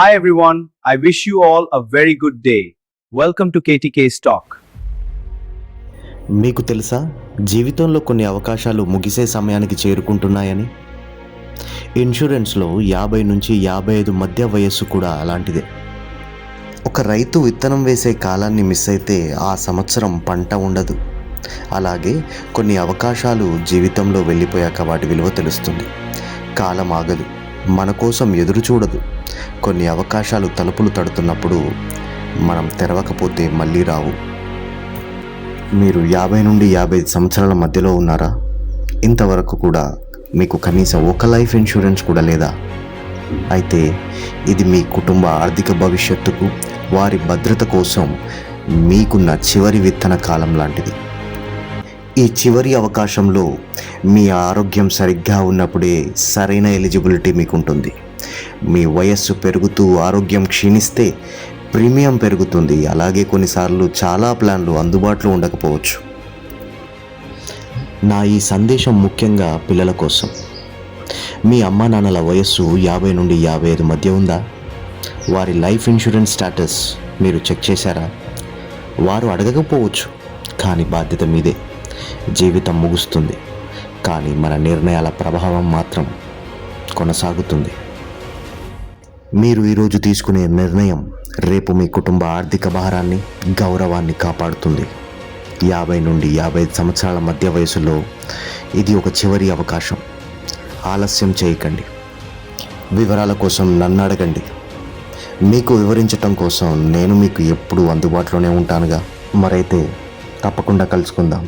Hi everyone, I wish you all a very good day. Welcome to KTK's Talk. మీకు తెలుసా, జీవితంలో కొన్ని అవకాశాలు ముగిసే సమయానికి చేరుకుంటున్నాయని? ఇన్సూరెన్స్లో 50 నుంచి 55 మధ్య వయస్సు కూడా అలాంటిదే. ఒక రైతు విత్తనం వేసే కాలాన్ని మిస్ అయితే ఆ సంవత్సరం పంట ఉండదు. అలాగే కొన్ని అవకాశాలు జీవితంలో వెళ్ళిపోయాక వాటి విలువ తెలుస్తుంది. కాలం ఆగదు, మన కోసం ఎదురు చూడదు. కొన్ని అవకాశాలు తలుపులు తడుతున్నప్పుడు మనం తెరవకపోతే మళ్ళీ రావు. మీరు 50 నుండి 55 సంవత్సరాల మధ్యలో ఉన్నారా? ఇంతవరకు కూడా మీకు కనీసం ఒక లైఫ్ ఇన్సూరెన్స్ కూడా లేదా? అయితే ఇది మీ కుటుంబ ఆర్థిక భవిష్యత్తుకు, వారి భద్రత కోసం మీకున్న చివరి విత్తన కాలం లాంటిది. ఈ చివరి అవకాశంలో మీ ఆరోగ్యం సరిగ్గా ఉన్నప్పుడే సరైన ఎలిజిబిలిటీ మీకుంటుంది. మీ వయస్సు పెరుగుతూ ఆరోగ్యం క్షీణిస్తే ప్రీమియం పెరుగుతుంది. అలాగే కొన్నిసార్లు చాలా ప్లాన్లు అందుబాటులో ఉండకపోవచ్చు. నా ఈ సందేశం ముఖ్యంగా పిల్లల కోసం. మీ అమ్మా నాన్నల వయస్సు 50 నుండి 55 మధ్య ఉందా? వారి లైఫ్ ఇన్సూరెన్స్ స్టేటస్ మీరు చెక్ చేశారా? వారు అడగకపోవచ్చు, కానీ బాధ్యత మీదే. జీవితం ముగుస్తుంది, కానీ మన నిర్ణయాల ప్రభావం మాత్రం కొనసాగుతుంది. మీరు ఈరోజు తీసుకునే నిర్ణయం రేపు మీ కుటుంబ ఆర్థిక భారాన్ని, గౌరవాన్ని కాపాడుతుంది. 50 నుండి 55 సంవత్సరాల మధ్య వయసులో ఇది ఒక చివరి అవకాశం. ఆలస్యం చేయకండి. వివరాల కోసం నన్ను అడగండి. మీకు వివరించటం కోసం నేను మీకు ఎప్పుడూ అందుబాటులోనే ఉంటానుగా. మరైతే తప్పకుండా కలుసుకుందాం.